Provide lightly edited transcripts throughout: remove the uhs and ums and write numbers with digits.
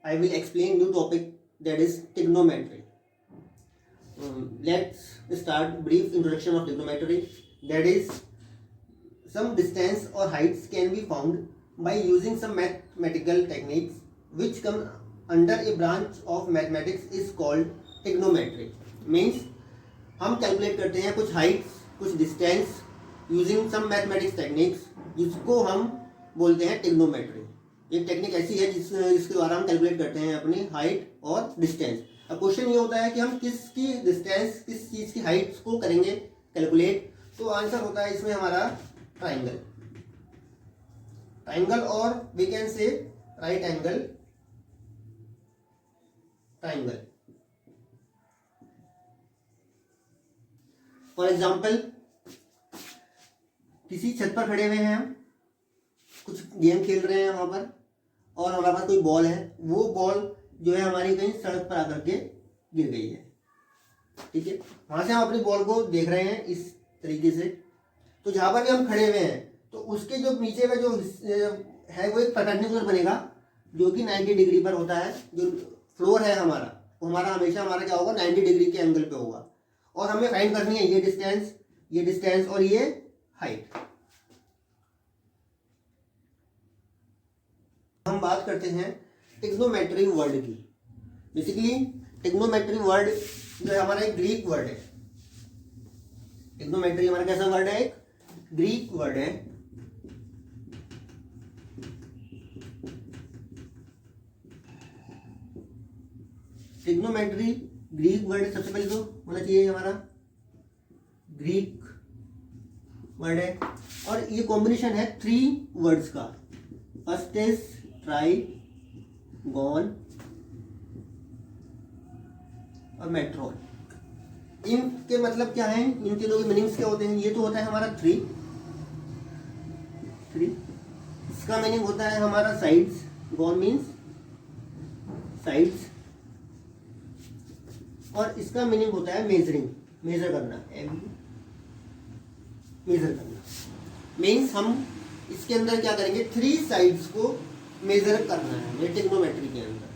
I will explain new topic, that is trigonometry. Let's start brief introduction of trigonometry. That is, some distance or heights can be found by using some mathematical techniques which come under a branch of mathematics is called trigonometry. Means हम calculate करते हैं कुछ heights, कुछ distance using some mathematics techniques, जिसको हम बोलते हैं trigonometry. एक टेक्निक ऐसी है जिसके द्वारा हम कैलकुलेट करते हैं अपनी हाइट और डिस्टेंस. अब क्वेश्चन ये होता है कि हम किसकी डिस्टेंस, किस चीज़ की हाइट्स को करेंगे कैलकुलेट. तो आंसर होता है इसमें हमारा ट्राइंगल. ट्राइंगल और we can say right angle triangle. For example, किसी छत पर खड़े हुए हैं हम, कुछ गेम खेल रहे हैं वहां पर, और हमारे पास कोई बॉल है. वो बॉल जो है हमारी कहीं सड़क पर आकर के गिर गई है. ठीक है, वहां से हम अपनी बॉल को देख रहे हैं इस तरीके से. तो जहां पर भी हम खड़े हुए हैं तो उसके जो नीचे का जो है वो एक परपेंडिकुलर बनेगा जो कि 90 डिग्री पर होता है. जो फ्लोर है हमारा, वो हमारा हमेशा हमारा क्या होगा, 90 डिग्री के एंगल पे होगा. और हमें फाइंड करनी है ये डिस्टेंस और ये हाइट. हम बात करते हैं ट्रिग्नोमेट्री वर्ड की. बेसिकली ट्रिग्नोमेट्री वर्ड जो है हमारा एक ग्रीक वर्ड है. ट्रिग्नोमेट्री हमारा कैसा वर्ड है, एक ग्रीक वर्ड है. ट्रिग्नोमेट्री ग्रीक वर्ड सबसे पहले तो होना चाहिए हमारा ग्रीक वर्ड है. और ये कॉम्बिनेशन है 3 वर्ड्स का. फर्स्ट इज ट्राइगोन और मेट्रोन. इनके मतलब क्या है, इन तीनों के मीनिंग्स क्या होते हैं. ये तो होता है हमारा 3. इसका मीनिंग होता है हमारा साइड्स. Gone means sides. और इसका मीनिंग होता है मेजरिंग, मेजर करना. मेजर करना मीन्स हम इसके अंदर क्या करेंगे, 3 साइड्स को मेजर करना है ये ट्रिग्नोमेट्री के अंदर.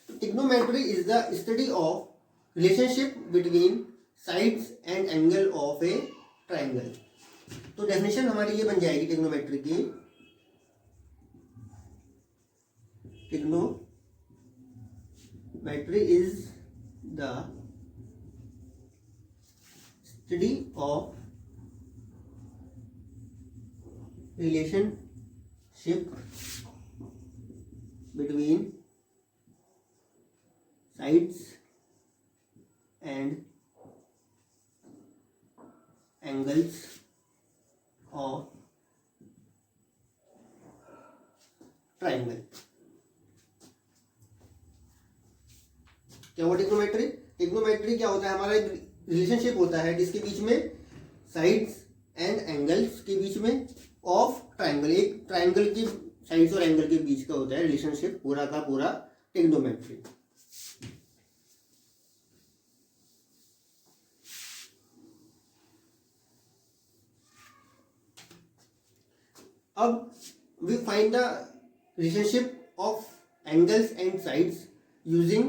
Trigonometry is the study of relationship between sides and angle of A triangle. तो डेफिनेशन हमारी ये बन जाएगी ट्रिग्नोमेट्री की. Trigonometry is the study of relationship between sides and angles और ट्राइंगल. क्या हुआ ट्रिग्नोमेट्री. ट्रिग्नोमेट्री क्या होता है, हमारा एक रिलेशनशिप होता है जिसके बीच में साइड्स एंड एंगल्स के बीच में ऑफ ट्राइंगल. एक ट्राइंगल की साइड्स और एंगल के बीच का होता है रिलेशनशिप पूरा का पूरा ट्रिग्नोमेट्री. अब we find the relationship of angles and sides using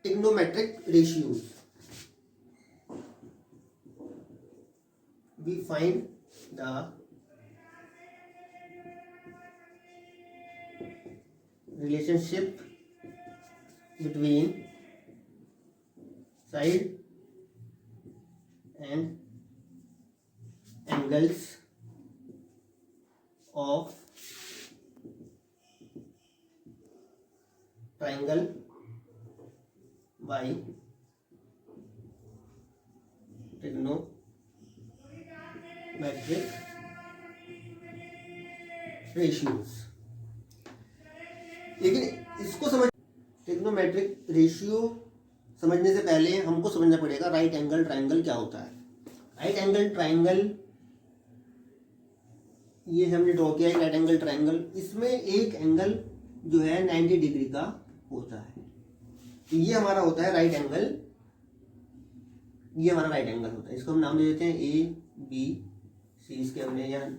trigonometric ratios. We find the relationship between side and angles of triangle by trigonometric ratios. लेकिन इसको समझ, ट्रिग्नोमेट्रिक रेशियो समझने से पहले हमको समझना पड़ेगा राइट एंगल ट्राइंगल क्या होता है. राइट एंगल ट्राइंगल ये हमने ड्रॉ किया है राइट एंगल ट्राइंगल. इसमें एक एंगल जो है 90 डिग्री का होता है. तो ये हमारा होता है राइट एंगल ये हमारा राइट एंगल होता है। इसको हम नाम दे देते हैं ए बी सी। इसके हमने यहाँ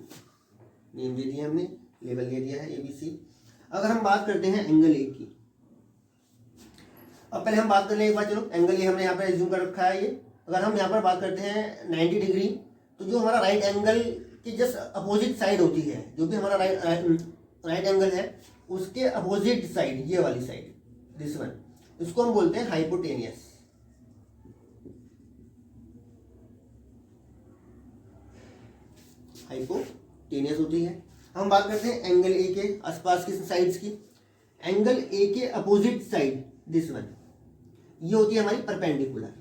नेम दे दिया, हमने लेबल दे दिया है ए बी सी। अगर हम बात करते हैं एंगल ए की, अब पहले हम बात कर लें एक बार, चलो एंगल ए हमने यहाँ पर एज्यूम कर रखा है। ये अगर हम यहाँ पर बात करते हैं 90 डिग्री, तो जो हमारा राइट एंगल की जस्ट अपोजिट साइड होती है, जो भी हमारा राइट एंगल है उसके अपोजिट साइड, ये वाली साइड, दिस वन, इसको हम बोलते हैं हाइपोटेनियस। हाइपोटेनियस होती है। हम बात करते हैं एंगल ए के आसपास की साइड्स की। एंगल ए के अपोजिट साइड, दिस वन, ये होती है हमारी perpendicular.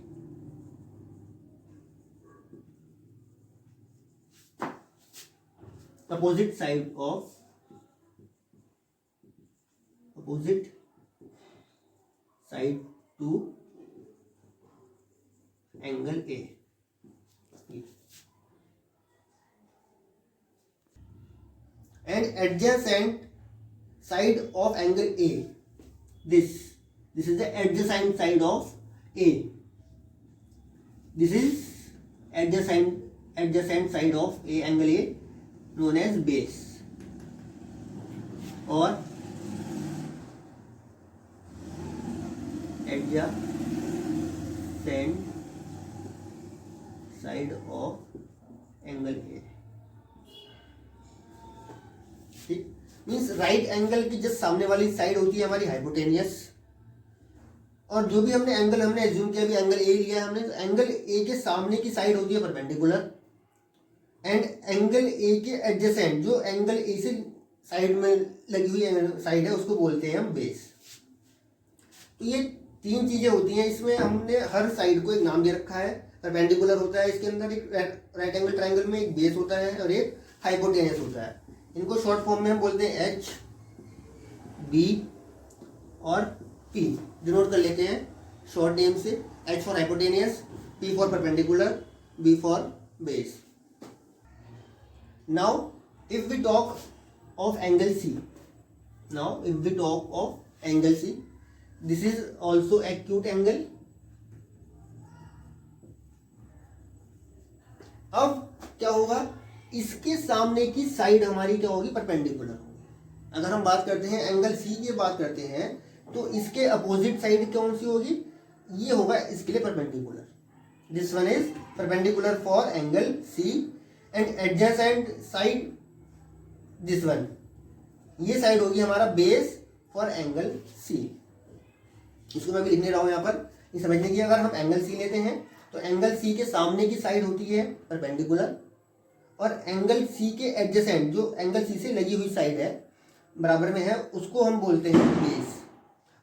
Opposite side of, opposite side to angle A. And adjacent side of angle A, this is the adjacent side of A. This is adjacent side of A, angle A, known as base or adjacent side of angle A। ठीक, means right angle की just सामने वाली side होती है हमारी hypotenuse, और जो भी हमने एंगल हमने एज्यूम किया, भी एंगल ए लिया हमने, तो एंगल ए के सामने की साइड होती है परपेंडिकुलर, एंड एंगल ए के एडजेसेंट, जो एंगल ए से साइड में लगी हुई साइड है, उसको बोलते हैं हम बेस। तो ये तीन चीजें होती हैं इसमें। हमने हर साइड को एक नाम दे रखा है। परपेंडिकुलर होता है इसके अंदर, एक राइट एंगल ट्रायंगल में एक बेस होता है और एक हाइपोटेनियस होता है। इनको शॉर्ट फॉर्म में हम बोलते हैं एच, बी और पी, डिनोट कर लेते हैं शॉर्ट नेम से। H for hypotenuse, P for perpendicular, B for base. Now, if we talk of angle C, this is also acute angle. अब क्या होगा, इसके सामने की साइड हमारी क्या होगी, परपेंडिकुलर होगी। अगर हम बात करते हैं एंगल C की बात करते हैं, तो इसके अपोजिट साइड कौन सी होगी, ये होगा इसके लिए perpendicular. This one is perpendicular for angle C and adjacent side, this one, ये साइड होगी हमारा बेस फॉर एंगल C। इसको मैं भी लिखने रहा हूं यहाँ पर, ये समझने की। अगर हम एंगल C लेते हैं तो एंगल C के सामने की साइड होती है परपेंडिकुलर, और एंगल C के एडजेसेंट, जो एंगल C से लगी हुई साइड है, बराबर में है, उसको हम बोलते हैं बेस।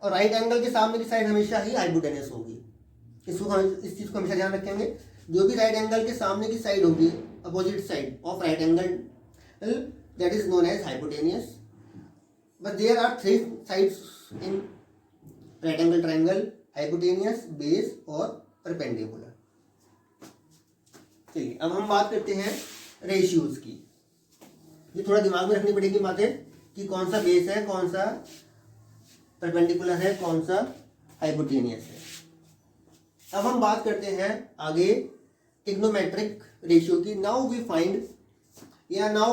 और राइट एंगल के सामने की साइड हमेशा ही हाइपोटेनस होगी। इस चीज को हमेशा ध्यान रखेंगे। जो भी राइट एंगल के सामने की साइड होगी, opposite side of right angle, that is known as hypotenuse. But there are three sides in right angle triangle: hypotenuse, base और perpendicular। चलिए अब हम बात करते हैं रेशियोज की। ये थोड़ा दिमाग में रखनी पड़ेगी बातें कि कौन सा बेस है, कौन सा परपेंडिकुलर है, कौन सा हाइपोटेनियस है। अब हम बात करते हैं आगे ट्रिग्नोमेट्रिक रेशियो की। Now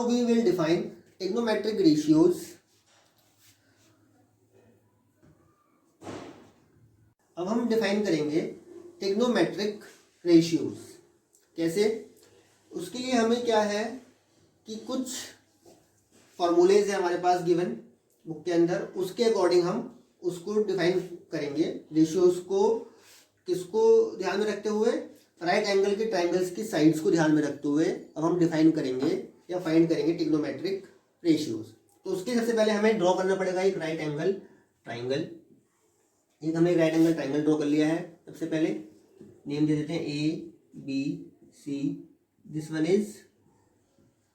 we will define trigonometric ratios. अब हम डिफाइन करेंगे ट्रिग्नोमेट्रिक रेशियोज। कैसे, उसके लिए हमें क्या है कि कुछ फॉर्मूलेज है हमारे पास गिवन बुक के अंदर, उसके अकॉर्डिंग हम उसको डिफाइन करेंगे। रेशियोज को किसको ध्यान में रखते हुए, राइट एंगल के ट्राइंगल्स की साइड्स को ध्यान में रखते हुए अब हम डिफाइन करेंगे या फाइंड करेंगे ट्रिग्नोमेट्रिक रेशियोज। तो उसके सबसे पहले हमें ड्रॉ करना पड़ेगा एक राइट एंगल ट्राइंगल। एक हमने एक राइट एंगल ट्राइंगल ड्रॉ कर लिया है। सबसे पहले नेम दे देते हैं A B C. This one is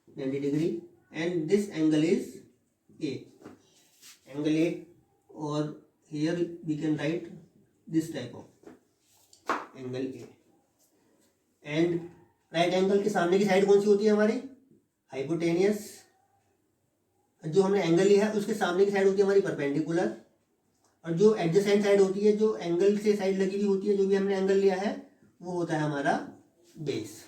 90 degree and this angle is A, angle A, और here we can write this type of angle A. And right angle के सामने की साइड कौन सी होती है हमारी, हाइपोटेनियस। जो हमने एंगल लिया है उसके सामने की साइड होती है हमारी परपेंडिकुलर, और जो एडजेसेंट साइड होती है, जो एंगल से साइड लगी हुई होती है, जो भी हमने एंगल लिया है, वो होता है हमारा बेस।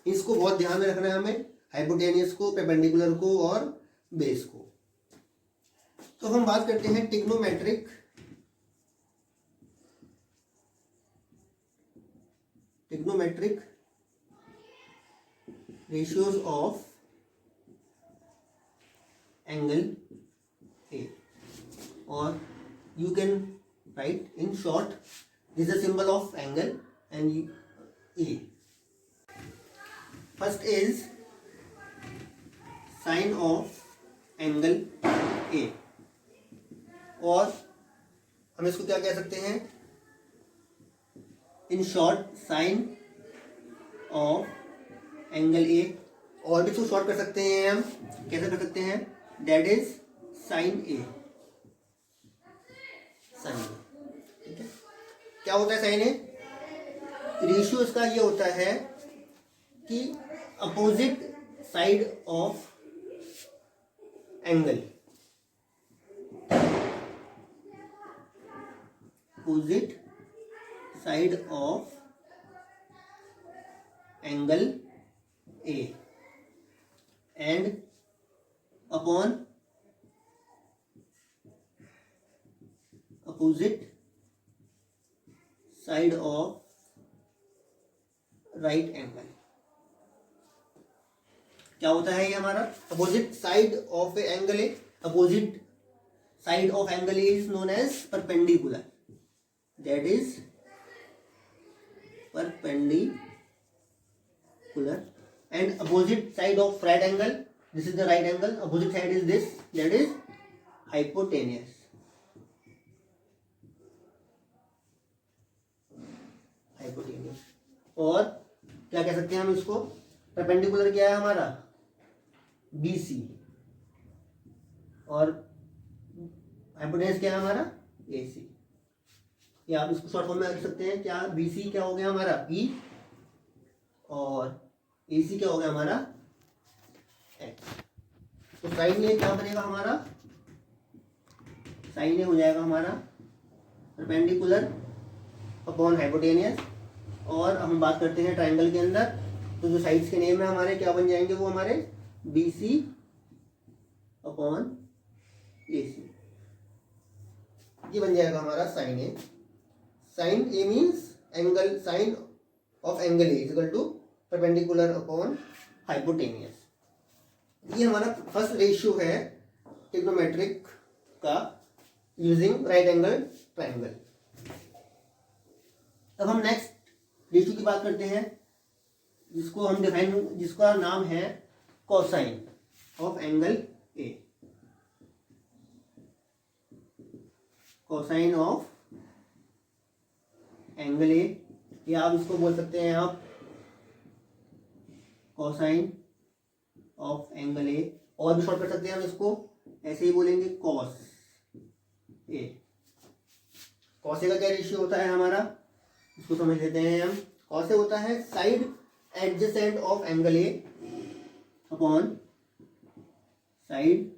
इसको बहुत ध्यान में रखना है हमें, हाइपोटेनियस को, परपेंडिकुलर को और बेस को। तो हम बात करते हैं trigonometric ratios of angle A, or you can write in short, this is a symbol of angle and A. First is sine of angle A, और हम इसको क्या कह सकते हैं, in short sine of angle A, और भी इसको शॉर्ट कर सकते हैं हम, कैसे कर सकते हैं, that is sine A, sine A, ठीक है। क्या होता है साइन ए, रेशियो इसका ये होता है कि opposite side of angle, opposite side of angle A and upon opposite side of right angle। क्या होता है ये हमारा, opposite side of angle A, opposite side of angle A is known as perpendicular, that is perpendicular, and opposite side of right angle, this is the right angle, opposite side is this, that is hypotenuse, hypotenuse। और क्या कह सकते हैं हम इसको, perpendicular क्या है हमारा BC, और हाइपोटेन्यूज क्या है हमारा AC, या आप इसको शॉर्ट फॉर्म में लिख सकते हैं, क्या BC क्या हो गया हमारा P, और AC क्या हो गया हमारा X। तो साइन ए क्या बनेगा हमारा, साइन ए हो जाएगा हमारा परपेंडिकुलर अपॉन हाइपोटेनियस। और हम बात करते हैं ट्राइंगल के अंदर, तो जो साइड्स के नेम है हमारे क्या बन जाएंगे, वो हमारे BC अपॉन AC, ये बन जाएगा हमारा sine A. Sine A means angle, sine of angle A is equal to perpendicular upon hypotenuse. ये हमारा फर्स्ट रेशियो है ट्रिग्नोमेट्रिक का यूजिंग राइट एंगल ट्राइंगल। अब हम नेक्स्ट रेशियो की बात करते हैं, जिसको हम डिफाइन, जिसका नाम है cosine of angle A, cosine of angle ए, या आप इसको बोल सकते हैं आप कोसाइन ऑफ एंगल ए, और भी शॉर्ट कर सकते हैं हम इसको, ऐसे ही बोलेंगे कॉस ए। कॉस ए का क्या रेशियो होता है हमारा, इसको समझ लेते हैं हम। कॉस ए होता है side adjacent of angle A upon side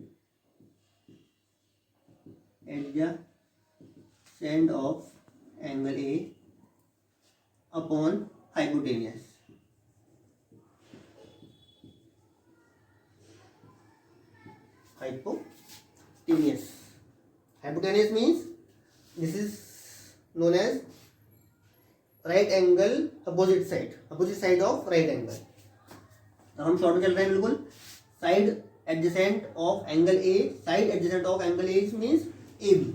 adjacent of angle A upon hypotenuse. Hypotenuse. Hypotenuse means this is known as right angle opposite side of right angle। तो हम शॉर्ट में चल रहे हैं बिल्कुल, side adjacent of angle A, side adjacent of angle A means A B.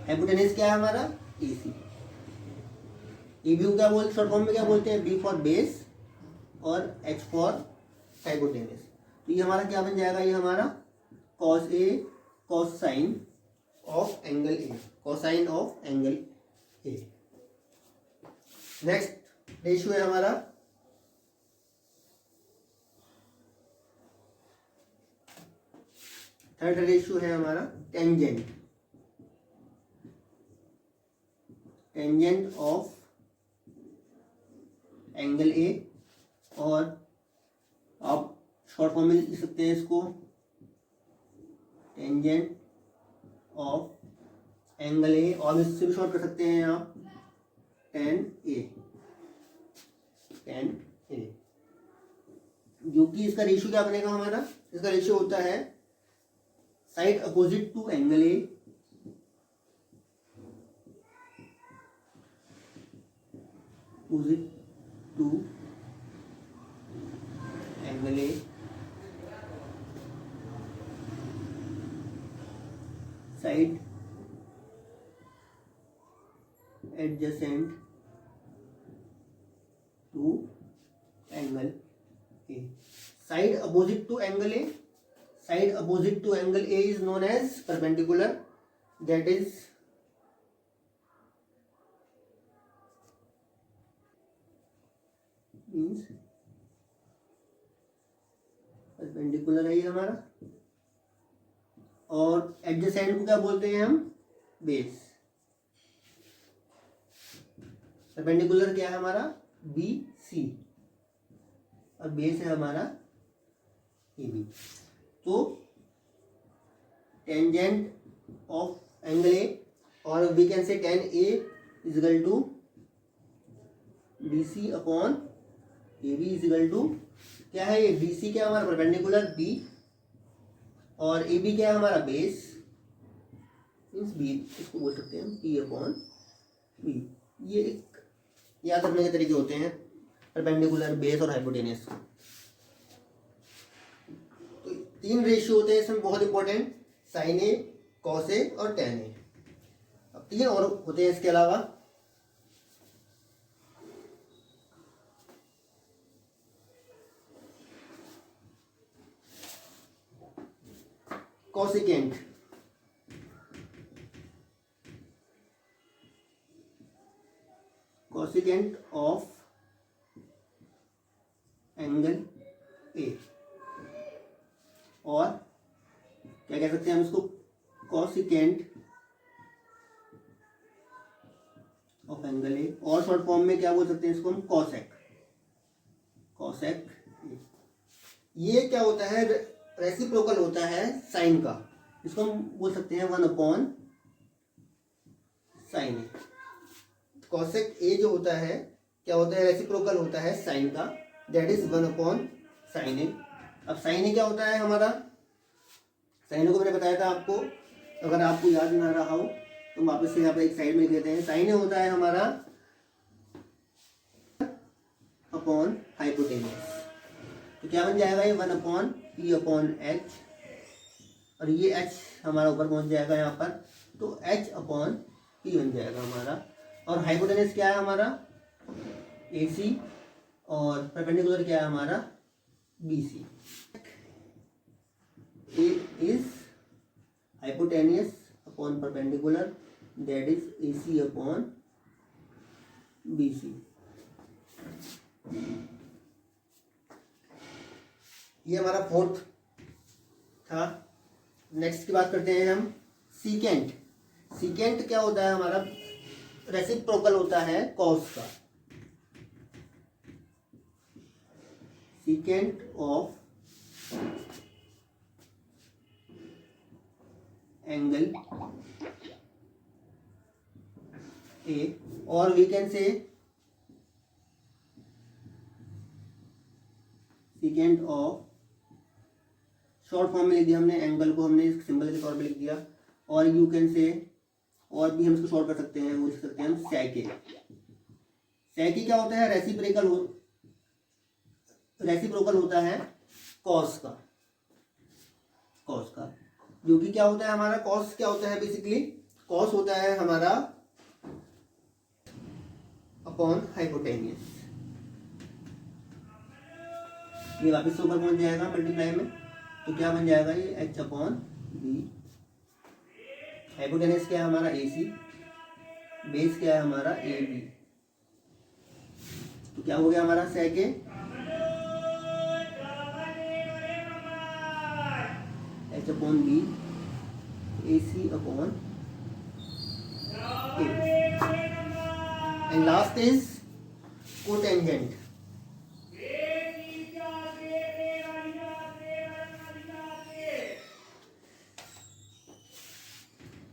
Hypotenuse क्या है हमारा AC। ए बी को क्या बोलते, शॉर्ट फॉर्म में क्या बोलते हैं, B फॉर बेस और H फॉर हाइपोटेन्यूज। तो ये हमारा क्या बन जाएगा, ये हमारा cos A, cos sine of angle A, cosine of angle A. Next ratio है हमारा थर्ड रेशियो है हमारा tangent, tangent of angle A, और आप शॉर्ट फॉर्म में लिख सकते हैं इसको टेंजेंट ऑफ एंगल ए, और इससे भी शॉर्ट कर सकते हैं आप 10A, 10A, जो कि इसका रेशियो क्या बनेगा हमारा, इसका रेशियो होता है side opposite to angle A, opposite to angle A, side adjacent to angle A, side opposite to angle A, side opposite to angle A is known as perpendicular, that is means perpendicular है ये हमारा, और adjacent को क्या बोलते हैं हम, base. Perpendicular क्या है हमारा, बी सी, और बेस है हमारा ए बी। तो टेंजेंट ऑफ एंगल ए, और we can say 10A is equal to BC upon AB is equal to, क्या है ये, BC क्या है हमारा परपेंडिकुलर B, और AB क्या है हमारा बेस, मीन्स B, इसको बोल सकते हैं P अपॉन B। ये एक याद रखने के तरीके होते हैं परपेंडिकुलर, बेस और हाइपोटेनियस। तो 3 रेशियो होते हैं इसमें बहुत important, sign A, cos A और टेन ए। अब 3 और होते हैं इसके अलावा, cosecant, cosecant of angle A, और क्या कह सकते हैं हम इसको, कॉसिकेंट ऑफ एंगल ए, और शॉर्ट फॉर्म में क्या बोल सकते हैं इसको हम, कॉसेक, कॉसेक ए। ये क्या होता है, रेसिप्रोकल होता है साइन का, इसको हम बोल सकते हैं 1 अपॉन साइन ए। कॉसेक ए जो होता है क्या होता है, रेसिप्रोकल होता है साइन का, दैट इज 1 अपॉन साइन ए। अब साइन ए क्या होता है हमारा, साइन ए को मैंने बताया था आपको, अगर आपको याद ना रहा हो तो वापस से यहाँ पे एक साइड में लिख देते हैं। साइन ए होता है हमारा अपॉन हाइपोटेनियस, तो क्या बन जाएगा ये, 1 अपॉन P अपॉन H, और ये H हमारा ऊपर पहुंच जाएगा यहाँ पर, तो H अपॉन P बन जाएगा हमारा। और हाइपोटेनियस क्या है हमारा, AC, और परपेंडिकुलर क्या है हमारा, BC। A is hypotenuse upon perpendicular, that is AC upon BC। ये हमारा 4th था। नेक्स्ट की बात करते हैं हम, सीकेंट। सीकेंट क्या होता है हमारा, रेसिप्रोकल होता है कॉस का, सीकेंट ऑफ एंगल ए, और we can say secant of, short form में लिख दिया हमने, एंगल को हमने सिंबल के तौर पे लिख दिया, और यू कैन से, और भी हम इसको शॉर्ट कर सकते हैं, वो लिख सकते हैं हम सेके। सेके क्या होता है, रेसिप्रोकल होता है कॉस का, कॉस का, जो कि क्या होता है हमारा, कॉस क्या होता है बेसिकली, कॉस होता है हमारा अपॉन हाइपोटेनियस। ये वापस से ऊपर पहुंच जाएगा मल्टीप्लाई में, तो क्या बन जाएगा ये, H अपॉन बी। हाइपोटेनियस क्या है हमारा, AC, बेस क्या है हमारा, AB, तो क्या हो गया हमारा sec, H upon B, AC upon AB, and last is cotangent.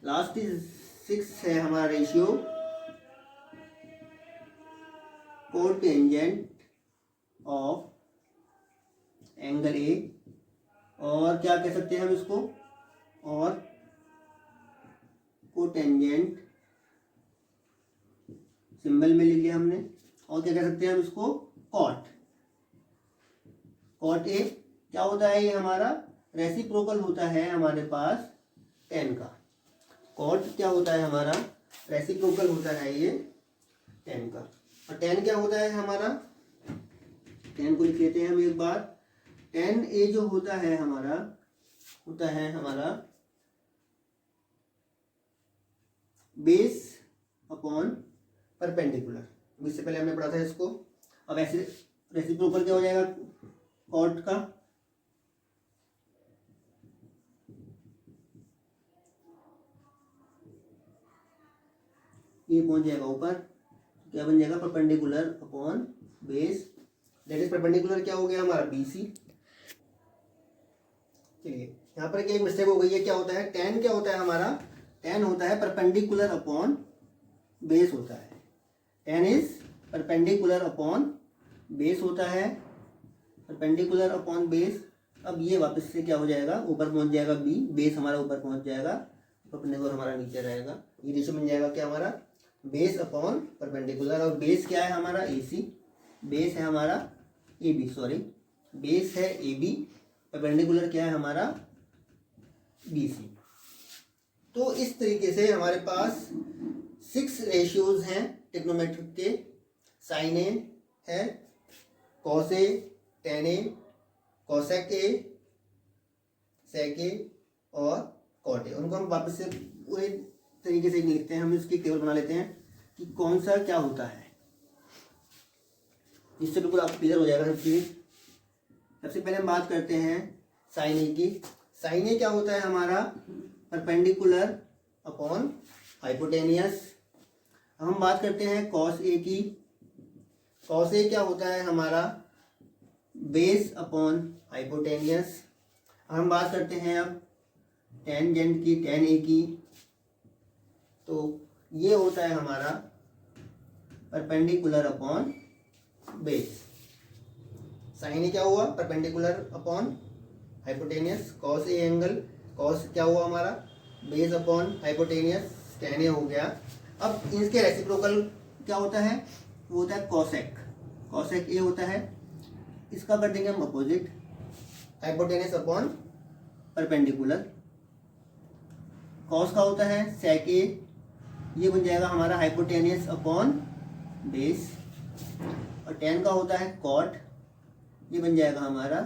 Last is 6 है हमारा ratio, cotangent of angle A, और क्या कह सकते हैं हम इसको, और कोटेंजेंट सिंबल में लिख लिया हमने, और क्या कह सकते हैं हम इसको, कॉट। कॉट ए क्या होता है, ये हमारा रेसिप्रोकल होता है हमारे पास टेन का। कॉट क्या होता है हमारा, रेसिप्रोकल होता है ये टेन का। और टेन क्या होता है हमारा, टेन को लिख लेते हैं हम एक बार। टेन ए जो होता है हमारा, होता है हमारा बेस अपॉन परपेंडिकुलर। इससे पहले हमने पढ़ा था इसको। अब ऐसे रेसिप्रोकल क्या हो जाएगा कॉट का, ये पहुंच जाएगा ऊपर, क्या बन जाएगा, perpendicular upon base, that is perpendicular क्या हो गया हमारा, बीसी। चलिए यहाँ पर क्या एक मिस्टेक हो गई है, क्या होता है, टेन क्या होता है हमारा, टेन होता है परपेंडिकुलर अपॉन बेस होता है। Ten is perpendicular upon base होता है, परपेंडिकुलर अपॉन बेस। अब ये वापस से क्या हो जाएगा, ऊपर पहुंच जाएगा बी, बेस हमारा ऊपर पहुंच जाएगा, परपेंडिकुलर हमारा नीचे रहेगा। ये रेशियो बन जाएगा क्या हमारा, बेस अपॉन परपेंडिकुलर। और बेस क्या है हमारा, एसी, बेस है हमारा ए बी, सॉरी बेस है ए बी, परपेंडिकुलर क्या है हमारा बी सी। तो इस तरीके से हमारे पास 6 रेशियोज हैं ट्रिग्नोमेट्रिक के। साइन ए है, cos A, tan A, cosec A, sec A और कॉट ए। उनको हम वापस से पूरे तरीके से लिखते हैं, हम इसकी टेबल बना लेते हैं कि कौन सा क्या होता है, इससे बिल्कुल आपको क्लियर हो जाएगा सब चीज़। सबसे पहले हम बात करते हैं साइन ए की। साइन ए क्या होता है हमारा, परपेंडिकुलर अपॉन हाइपोटेनियस। हम बात करते हैं कॉस ए की। कॉस ए क्या होता है हमारा, बेस अपॉन हाइपोटेनियस। हम बात करते हैं अब टेंजेंट की, टेन ए की, तो ये होता है हमारा perpendicular upon base. Sign A क्या हुआ, perpendicular upon hypotenuse. Cos A angle, cos क्या हुआ हमारा, बेस अपॉन हाइपोटेनियस, टेन ए हो गया। अब इसके रेसिप्रोकल क्या होता है, वो होता है कॉसेक। कॉसेक ए होता है, इसका कर देंगे हम opposite, hypotenuse upon perpendicular. Cos का होता है सेक ए, ये बन जाएगा हमारा हाइपोटेनियस अपॉन बेस। और टेन का होता है कॉट, ये बन जाएगा हमारा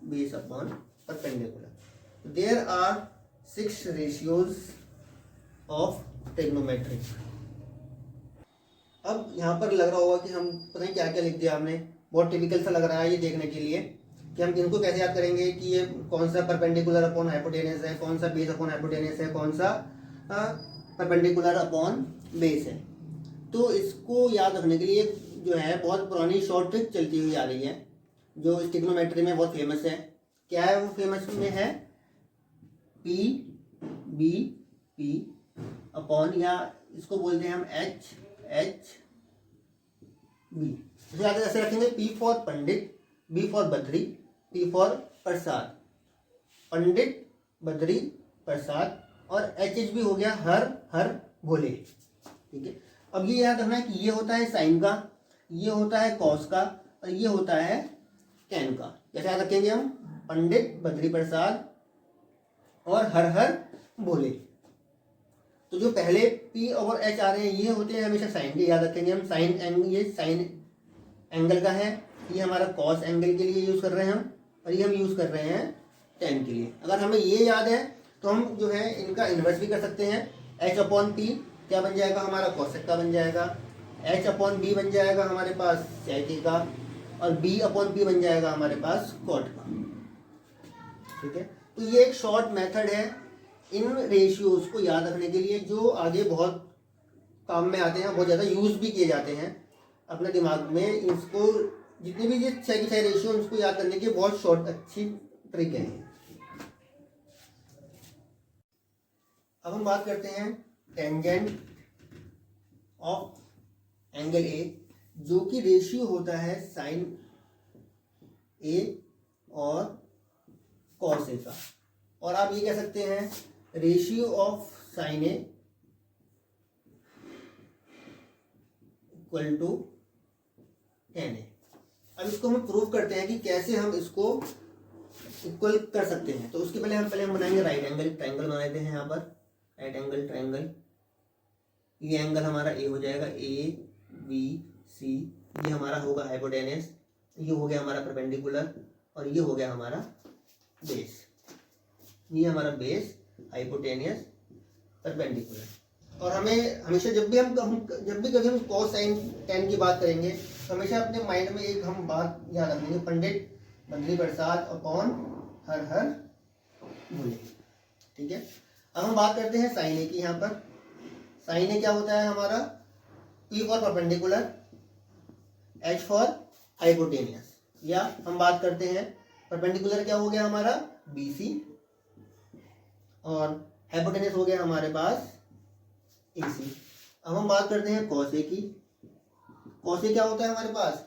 base upon perpendicular. There are 6 ratios of trigonometry. अब यहाँ पर लग रहा होगा कि हम पता नहीं क्या क्या लिख दिया हमने, बहुत टिपिकल सा लग रहा है ये देखने के लिए कि हम इनको कैसे याद करेंगे कि ये कौन सा परपेंडिकुलर अपॉन हाइपोटेनियस है, कौन सा बेस अपॉन हाइपोटेनियस है, कौन सा परपेंडिकुलर अपॉन बेस है। तो इसको याद रखने के लिए जो है बहुत पुरानी शॉर्ट ट्रिक चलती हुई आ रही है, जो ट्रिग्नोमेट्री में बहुत फेमस है। क्या है वो फेमस में है, पी बी पी अपॉन, या इसको बोलते हैं हम एच एच बी। ऐसे रखेंगे, P for Pandit, B for Badri, P for Prasad, Pandit Badri Prasad, और एच एच बी हो गया हर हर भोले। ठीक है, अब ये याद रखना है कि ये होता है साइन का, ये होता है कॉस का, और ये होता है टेन का। जैसे याद रखेंगे हम, पंडित बद्री प्रसाद और हर हर भोले। तो जो पहले P और H आ रहे हैं ये होते हैं हमेशा साइन के, याद रखेंगे हम। साइन एंगल, ये साइन एंगल का है, ये हमारा कॉस एंगल के लिए यूज़ कर रहे हैं हम, और ये हम यूज़ कर रहे हैं टेन के लिए। अगर हमें ये याद है तो हम जो है इनका इन्वर्स भी कर सकते हैं। H अपॉन P क्या बन जाएगा हमारा, कॉसेक का बन जाएगा। H अपॉन B बन जाएगा हमारे पास सेक का, और B अपॉन P बन जाएगा हमारे पास कॉट का। ठीक है, तो ये एक शॉर्ट मेथड है इन रेशियोज को याद रखने के लिए, जो आगे बहुत काम में आते हैं, बहुत ज़्यादा यूज़ भी किए जाते हैं अपने दिमाग में। इसको जितनी भी ये 6 की 6 रेशियो, उसको याद करने की बहुत शॉर्ट अच्छी ट्रिक है। अब हम बात करते हैं टेंजेंट ऑफ एंगल ए। जो कि रेशियो होता है साइन ए और कॉस ए का। और आप ये कह सकते हैं ratio of sine A equal to tan A. अब इसको हम प्रूव करते हैं कि कैसे हम इसको इक्वल कर सकते हैं। तो उसके पहले हम बनाएंगे राइट एंगल ट्रायंगल बना देते हैं यहाँ पर। राइट एंगल ट्रायंगल, ये एंगल हमारा ए हो जाएगा, ए बी सी, ये हमारा होगा हाइपोटेनस, ये हो गया हमारा परपेंडिकुलर, और ये हो गया हमारा बेस। ये हमारा बेस, हाइपोटेनियस, परपेंडिकुलर। और हमें हमेशा जब भी कभी हम कॉस साइन टेन की बात करेंगे तो हमेशा अपने माइंड में एक हम बात याद रखेंगे, पंडित बद्री प्रसाद अपॉन हर हर भोले। ठीक है, अब हम बात करते हैं साइन ए की। यहाँ पर साइन ए क्या होता है हमारा, P for perpendicular, H for hypotenuse, या हम बात करते हैं परपेंडिकुलर क्या हो गया हमारा BC, और हाइपोटेनियस हो गया हमारे पास AC। अब हम बात करते हैं कॉस ए की। कॉस ए क्या होता है हमारे पास,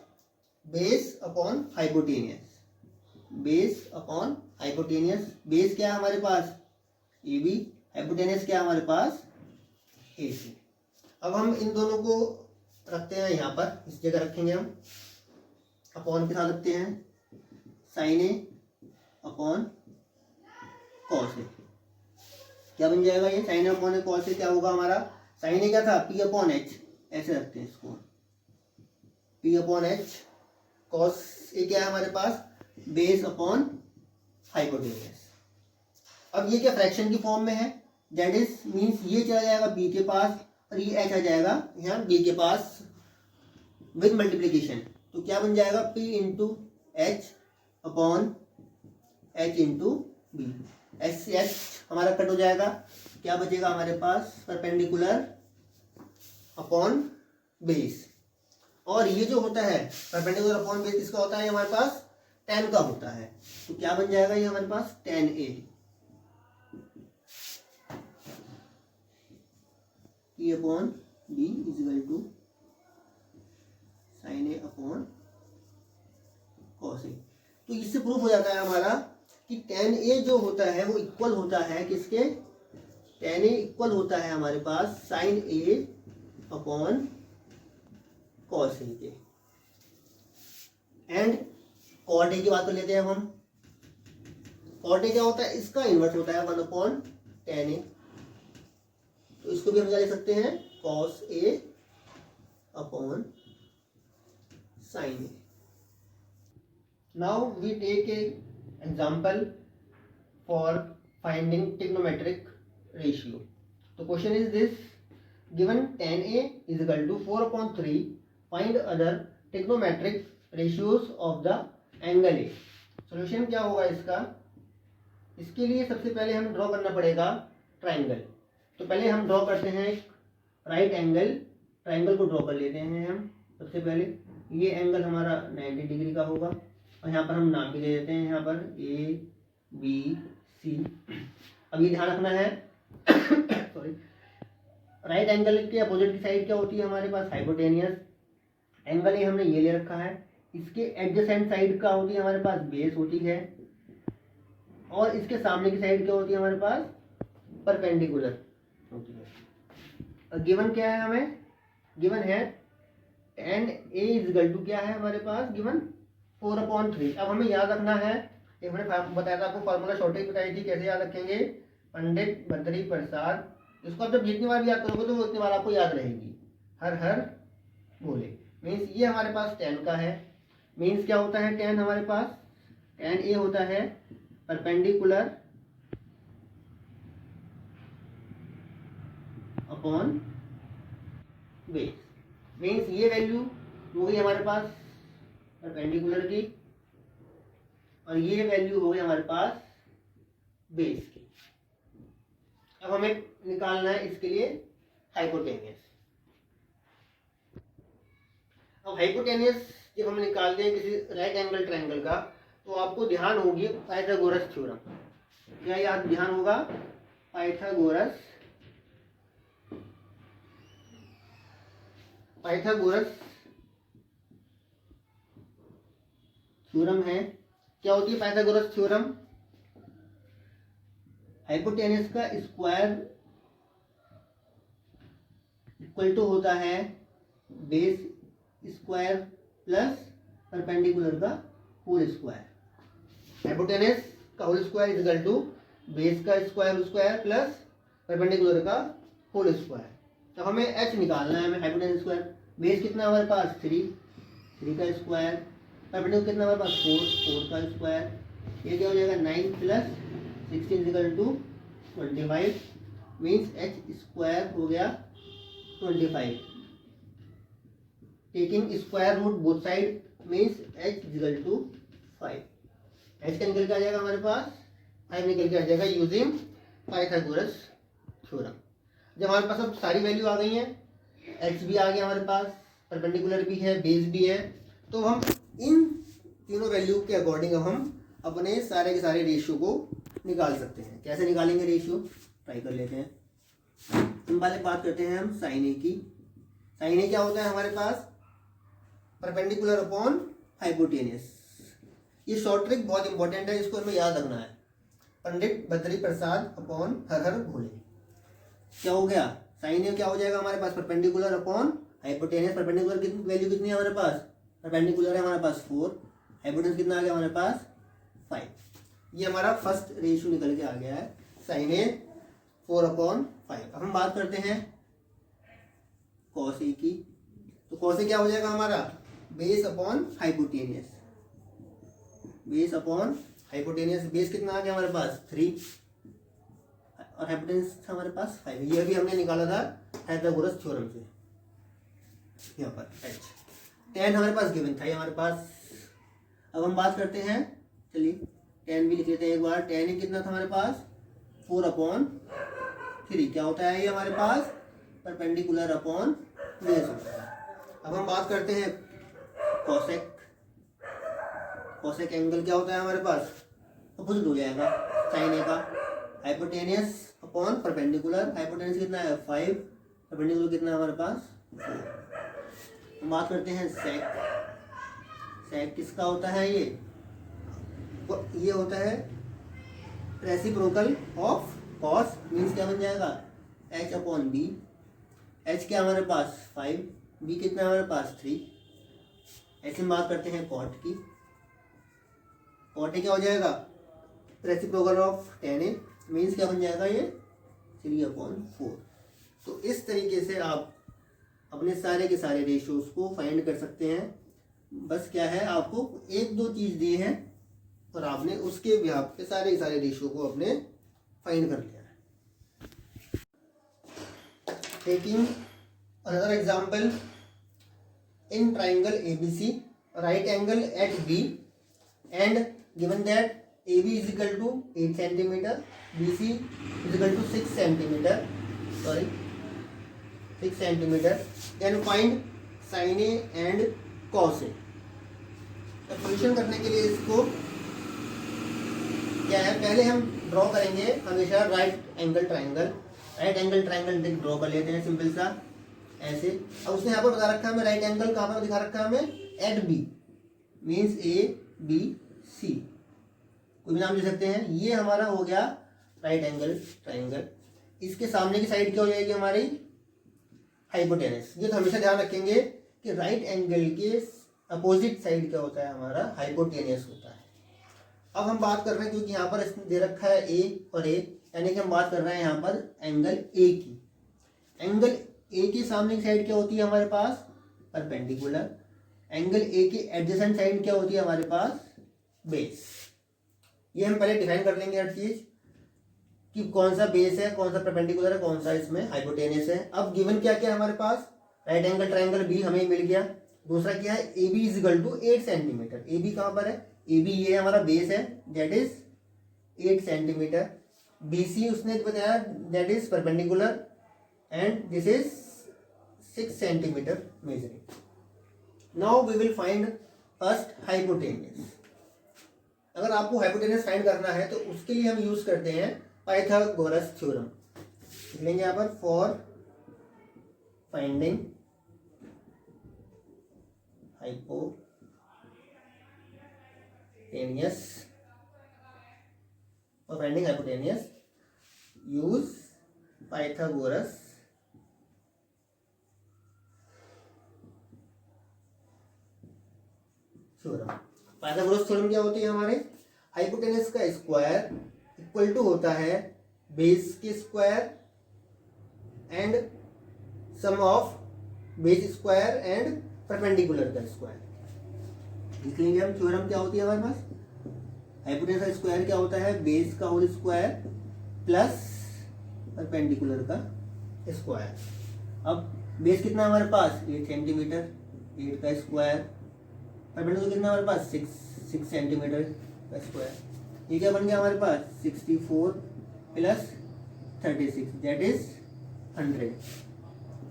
base upon hypotenuse, base upon hypotenuse. Base क्या है हमारे पास AB, हाइपोटेनियस क्या है हमारे पास AC। अब हम इन दोनों को रखते हैं यहाँ पर, इस जगह रखेंगे हम, अपॉन के साथ रखते हैं साइन ए अपॉन कॉस ए। क्या बन जाएगा ये, साइन ए अपॉन कॉस ए क्या होगा हमारा, साइन ए क्या था P अपॉन H, ऐसे रखते हैं इसको, P upon H, cos A क्या है हमारे पास बेस अपॉन हाइपोटेनियस। अब ये क्या फ्रैक्शन की फॉर्म में है, दैट इज मीन्स ये चला जाएगा B के पास और ये H आ जाएगा यहाँ B के पास विद मल्टीप्लीकेशन। तो क्या बन जाएगा P into H upon H into B। H H हमारा कट हो जाएगा, क्या बचेगा हमारे पास परपेंडिकुलर अपॉन बेस। और ये जो होता है परपेंडिकुलर अपॉन बेस किसका होता है, हमारे पास टेन का होता है। तो क्या बन जाएगा ये हमारे पास tan A, P upon B is equal to sine A upon cos A. तो इससे प्रूफ हो जाता है हमारा कि टेन ए जो होता है वो इक्वल होता है किसके, टेन ए इक्वल होता है हमारे पास sine A upon cos A के। एंड कॉट ए की बात कर लेते हैं हम। कॉट ए क्या होता है, इसका इन्वर्स होता है 1 अपॉन टेन ए। तो इसको भी हम क्या लिख सकते हैं, cos A upon sine A. Now we take a example for finding trigonometric ratio. The question is this: given tan A is equal to 4 upon 3, find other trigonometric ratios of the angle A. Solution क्या होगा इसका, इसके लिए सबसे पहले हम draw करना पड़ेगा ट्राइंगल। तो पहले हम ड्रॉ करते हैं एक राइट एंगल ट्राइंगल को ड्रॉ कर लेते हैं हम। सबसे पहले ये एंगल हमारा 90 डिग्री का होगा, और यहाँ पर हम नाम भी दे देते हैं, यहाँ पर ABC। अब ये ध्यान रखना है सॉरी, राइट एंगल के अपोजिट की साइड क्या होती है हमारे पास, हाइपोटेनियस। एंगल ये हमने ये ले रखा है, इसके एडजेसेंट साइड का होती है हमारे पास बेस होती है, और इसके सामने की साइड क्या होती है हमारे पास, परपेंडिकुलर होती है। गिवन क्या है हमें, गिवन है tan A is equal to क्या है हमारे पास, गिवन 4 अपॉन 3। अब हमें याद रखना है, एक मैंने बताया था आपको, फार्मूला शॉर्टेज बताई थी, कैसे याद रखेंगे, पंडित बद्री प्रसाद। इसको आप जब जितनी बार भी याद करोगे तो वो उतनी बार आपको याद रहेगी, हर हर बोले। मीन्स ये हमारे पास 10 का है, मीन्स क्या होता है 10 हमारे पास, tan A होता है परपेंडिकुलर अपॉन बेस। मीन्स ये वैल्यू हो गई हमारे पास परपेंडिकुलर की, और ये वैल्यू हो गई हमारे पास बेस की। अब हमें निकालना है इसके लिए हाइपोटेनियस। अब हाइपोटेनियस जब हम निकालते हैं किसी राइट एंगल ट्रायंगल का, तो आपको ध्यान होगी पाइथागोरस थ्योरम। क्या याद ध्यान होगा, पाइथागोरस थ्योरम है। क्या होती है पाइथागोरस थ्योरम? हाइपोटेनस का स्क्वायर इक्वल टू होता है बेस स्क्वायर प्लस परपेंडिकुलर का होल स्क्वायर। हाइपोटेनस का whole square is equal to base का स्क्वायर प्लस परपेंडिकुलर का होल स्क्वायर। तो हमें एच निकालना है, हमें हाइपोटेनस स्क्वायर। बेस कितना हमारे पास 3 का स्क्वायर, परपेंडिकुलर कितना हमारे पास 4 का स्क्वायर। ये क्या हो जाएगा 9 plus 16 equal to 25 means H square हो गया 25। Taking square root both side means H equal to 5। H का निकल के आ जाएगा हमारे पास 5 निकल के आ जाएगा यूजिंग पाइथागोरस थ्योरम। जब हमारे पास अब सारी वैल्यू आ गई हैं, एच भी आ गया हमारे पास, परपेंडिकुलर भी है, बेस भी है, तो हम इन तीनों वैल्यू के अकॉर्डिंग अब हम अपने सारे के सारे रेशियो को निकाल सकते हैं। कैसे निकालेंगे रेशियो, ट्राई कर लेते हैं। हम पहले बात करते हैं हम साइन ए की। साइन ए क्या होता है हमारे पास? Perpendicular upon hypotenuse. ये शॉर्ट ट्रिक बहुत इंपॉर्टेंट है, इसको हमें याद रखना है। पंडित बद्री प्रसाद अपॉन हर हर भोले। क्या हो गया? साइन ए क्या हो जाएगा हमारे पास? Perpendicular upon hypotenuse. परपेंडिकुलर की वैल्यू कितनी है हमारे पास? परपेंडिकुलर है हमारे पास 4, हाइपोटेनियस कितना आ गया हमारे पास 5। ये हमारा फर्स्ट रेशियो निकल के आ गया है, साइन ए 4/5। अब हम बात करते हैं कॉस ए की। तो कॉस ए क्या हो जाएगा हमारा? Base upon hypotenuse. Base upon hypotenuse, base कितना आ गया हमारे पास 3 और हाइपोटेनियस था हमारे पास 5। ये भी हमने निकाला था पाइथागोरस थ्योरम से। यहाँ पर एच 10 हमारे पास गिवन था ये हमारे पास। अब हम बात करते हैं, चलिए 10 भी लिख लेते हैं एक बार। 10 कितना था हमारे पास? 4/3। क्या होता है ये हमारे पास? परपेंडिकुलर अपॉन बेस होता है। अब हम बात करते हैं कोसेक। कोसेक एंगल क्या होता है हमारे पास? अपोजिट हो जाएगा साइन ए का। Hypotenuse upon perpendicular. हाइपोटेनियस कितना है 5, परपेंडिकुलर कितना है हमारे पास 4। हम बात करते हैं सेक। सेक किसका होता है? ये होता है रेसिप्रोकल ऑफ कॉस मीन्स क्या बन जाएगा? h/b। h क्या हमारे पास 5, b कितना है हमारे पास 3। ऐसे हम बात करते हैं कॉट की। कॉट क्या हो जाएगा? Reciprocal of tan a means क्या बन जाएगा ये 3/4। तो इस तरीके से आप अपने सारे के सारे रेशियोज को फाइंड कर सकते हैं। बस क्या है, आपको एक दो चीज़ दी है और आपने उसके बिहाफ पे सारे के सारे रेशियो को अपने फाइंड कर लिया है। Taking another example, in triangle ABC right angle at B and given that AB is equal to 8 centimeter, BC is equal to 6 centimeter, sorry 6 centimeter, then find sin A and cos A। Solution करने के लिए इसको क्या है, पहले हम draw करेंगे हमेशा right angle triangle. Right angle triangle draw कर लेते हैं सिंपल सा ऐसे। अब उसने यहाँ पर बता रखा है हमें राइट एंगल, कहाँ पर दिखा रखा है हमें? एट B मीन्स ABC, कोई भी नाम ले सकते हैं। ये हमारा हो गया राइट एंगल ट्राइंगल। इसके सामने की साइड क्या हो जाएगी हमारी? हाइपोटेनस। ये तो हमेशा ध्यान रखेंगे कि राइट एंगल के अपोजिट साइड क्या होता है हमारा? हाइपोटेनस होता है। अब हम बात कर रहे हैं, क्योंकि यहाँ पर इसने दे रखा है A और A, यानी कि हम बात कर रहे हैं यहाँ पर एंगल A की। एंगल A के सामने की साइड क्या होती है हमारे पास? परपेंडिकुलर। एंगल A की एडजेसेंट साइड क्या होती है हमारे पास? बेस। ये हम पहले डिफाइन कर लेंगे हर चीज कि कौन सा बेस है, कौन सा परपेंडिकुलर है, कौन सा इसमें हाइपोटेनस है। अब गिवन क्या क्या है हमारे पास? राइट एंगल ट्राइंगल B हमें मिल गया। दूसरा क्या है? AB is equal to 8 centimetre. AB कहाँ पर है? AB ये हमारा बेस है, दैट इज 8 सेंटीमीटर। BC उसने बताया that is perpendicular and this is 6 centimetre measuring. Now we will find first hypotenuse. अगर आपको हाइपोटेनस फाइंड करना है तो उसके लिए हम यूज करते हैं पाइथागोरस थ्योरम। लिख लेंगे यहाँ पर for finding hypotenuse or finding hypotenuse, use Pythagoras theorem. Pythagoras theorem क्या होती है हमारे, हाइपोटेनस का स्क्वायर इक्वल टू होता है बेस के square and sum of base square and perpendicular का स्क्वायर। लिखेंगे हम थ्योरम क्या होती है हमारे पास, हाइपोटेनस का स्क्वायर क्या होता है, बेस का होल स्क्वायर प्लस परपेंडिकुलर का स्क्वायर। अब बेस कितना है हमारे पास 8 सेंटीमीटर, 8 का स्क्वायर, परपेंडिकुलर कितना हमारे पास 6 सेंटीमीटर का स्क्वायर। ये क्या बन गया हमारे पास 64 प्लस 36 दैट इज 100,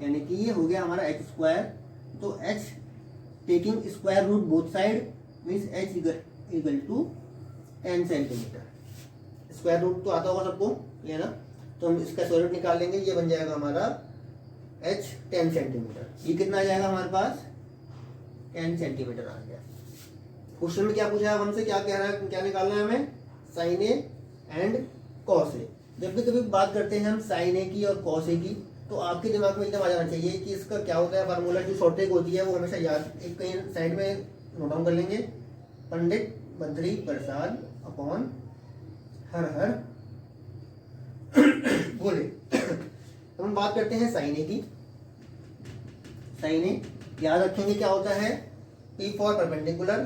यानी कि ये हो गया हमारा h स्क्वायर। तो h taking square root both side means h equal to 10 centimetre. Square root तो आता होगा सबको, ये ना, तो हम इसका स्क्वायर रूट निकाल लेंगे, ये बन जाएगा हमारा h 10 सेंटीमीटर। ये कितना आ जाएगा हमारे पास 10 सेंटीमीटर आ गया। क्वेश्चन में क्या पूछा है हमसे, क्या कह रहा है, क्या निकालना है हमें, sign A and cos A. जब भी कभी बात करते हैं हम साइन ए की और कॉस ए की, तो आपके दिमाग में एकदम आ जाना चाहिए कि इसका क्या होता है फार्मूला, जो शॉर्ट ट्रिक होती है वो हमेशा याद, एक कहीं साइड में नोट डाउन कर लेंगे, पंडित बद्री प्रसाद अपॉन हर हर बोले। तो हम बात करते हैं साइन ए की। साइन ए याद रखेंगे क्या होता है, P for perpendicular,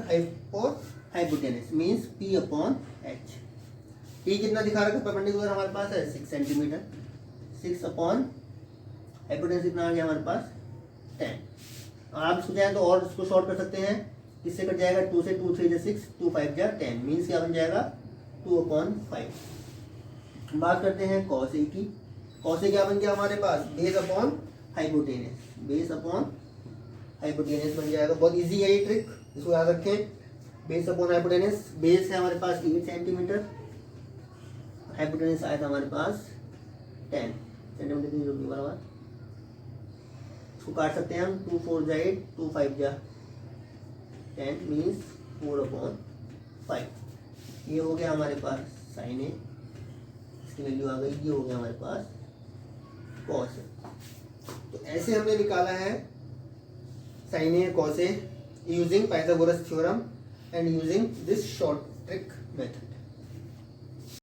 for hypotenuse means P upon H। P कितना दिखा रखा है, परपेंडिकुलर हमारे पास है 6 सेंटीमीटर, 6 अपॉन हाइपोटेनस कितना आ गया हमारे पास 10। आप इसको चाहें तो और इसको शॉर्ट कर सकते हैं, किससे कट जाएगा 2 से, 2 3 6, 2 5 10 मीन्स क्या बन जाएगा 2 अपॉन 5। बात करते हैं कॉस ए की। कॉस ए क्या बन गया हमारे पास, base upon hypotenuse, base upon hypotenuse बन जाएगा। बहुत इजी है ये ट्रिक, इसको याद रखें। बेस अपॉन हाइपोटेनस, बेस है हमारे पास 8 सेंटीमीटर, हाइपोटेनस आया था हमारे पास 10 सेंटीमीटर की जरूरत बराबर। इसको काट सकते हैं हम, 2 4 जा 8, 2 5 जा 10 मीन्स 4 अपॉन 5। ये हो गया हमारे पास साइन ए, इसकी वैल्यू आ गई, ये हो गया हमारे पास कॉस ए। तो ऐसे हमने निकाला है sin A cos A using Pythagoras theorem and using this short trick method.